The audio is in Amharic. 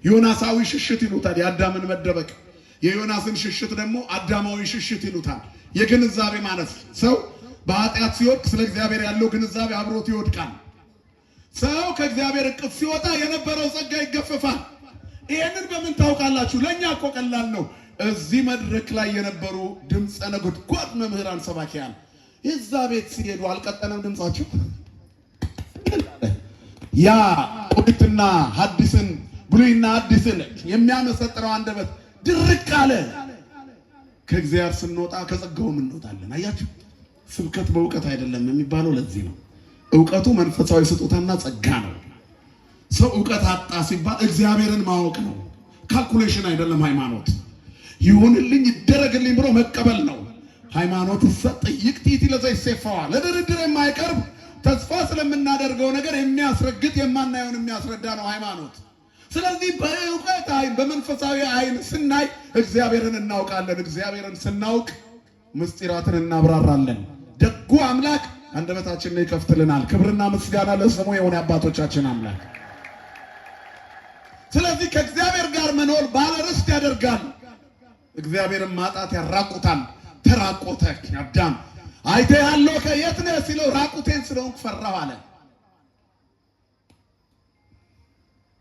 ዮናሳዊ ሽሽት ይሉታል የአዳምን መደበቅ። የዮናስን ሽሽት ደግሞ አዳማዊ ሽሽት ይሉታል። የግንዛቤ ማለት ሰው በኃጢአት ሲወድቅ ስለ እግዚአብሔር ያለው ግንዛቤ አብሮት ይወድቃል። ሰው ከእግዚአብሔር እቅፍ ሲወጣ የነበረው ጸጋ ይገፈፋል። ይሄንን በምን ታውቃላችሁ? ለኛ እኮ ቀላል ነው። እዚህ መድረክ ላይ የነበሩ ድምፀ ነጎድጓድ መምህራን ሰባኪያን የዛ ቤት ሲሄዱ አልቀጠለም ድምጻቸው። ያ ኦሪትና ሐዲስን ብሉይና ሐዲስን የሚያመሰጥረው አንደበት ድርቅ አለ። ከእግዚአብሔር ስንወጣ ከጸጋው እንወጣለን። አያችሁ፣ ስብከት በእውቀት አይደለም የሚባለው ለዚህ ነው። እውቀቱ መንፈሳዊ ስጦታና ጸጋ ነው። ሰው እውቀት አጣ ሲባል እግዚአብሔርን ማወቅ ነው። ካልኩሌሽን አይደለም ሃይማኖት። ይሁንልኝ ይደረግልኝ ብሎ መቀበል ነው። ሃይማኖት ሰጥ ይቅቲት ለዘይሴፋዋ ለድርድር የማይቀርብ ተስፋ ስለምናደርገው ነገር የሚያስረግጥ የማናየውን የሚያስረዳ ነው ሃይማኖት። ስለዚህ በእውቀት አይን በመንፈሳዊ አይን ስናይ እግዚአብሔርን እናውቃለን። እግዚአብሔርን ስናውቅ ምስጢራትን እናብራራለን። ደጉ አምላክ አንደበታችንን ይከፍትልናል። ክብርና ምስጋና ለስሙ የሆነ አባቶቻችን አምላክ። ስለዚህ ከእግዚአብሔር ጋር መኖር ባለ ርስት ያደርጋል። እግዚአብሔርን ማጣት ያራቁታል። ተራቆተ አዳም። አይተ ያለው ከየት ነህ ሲለው ራቁቴን ስለሆንኩ ፈራሁ አለ።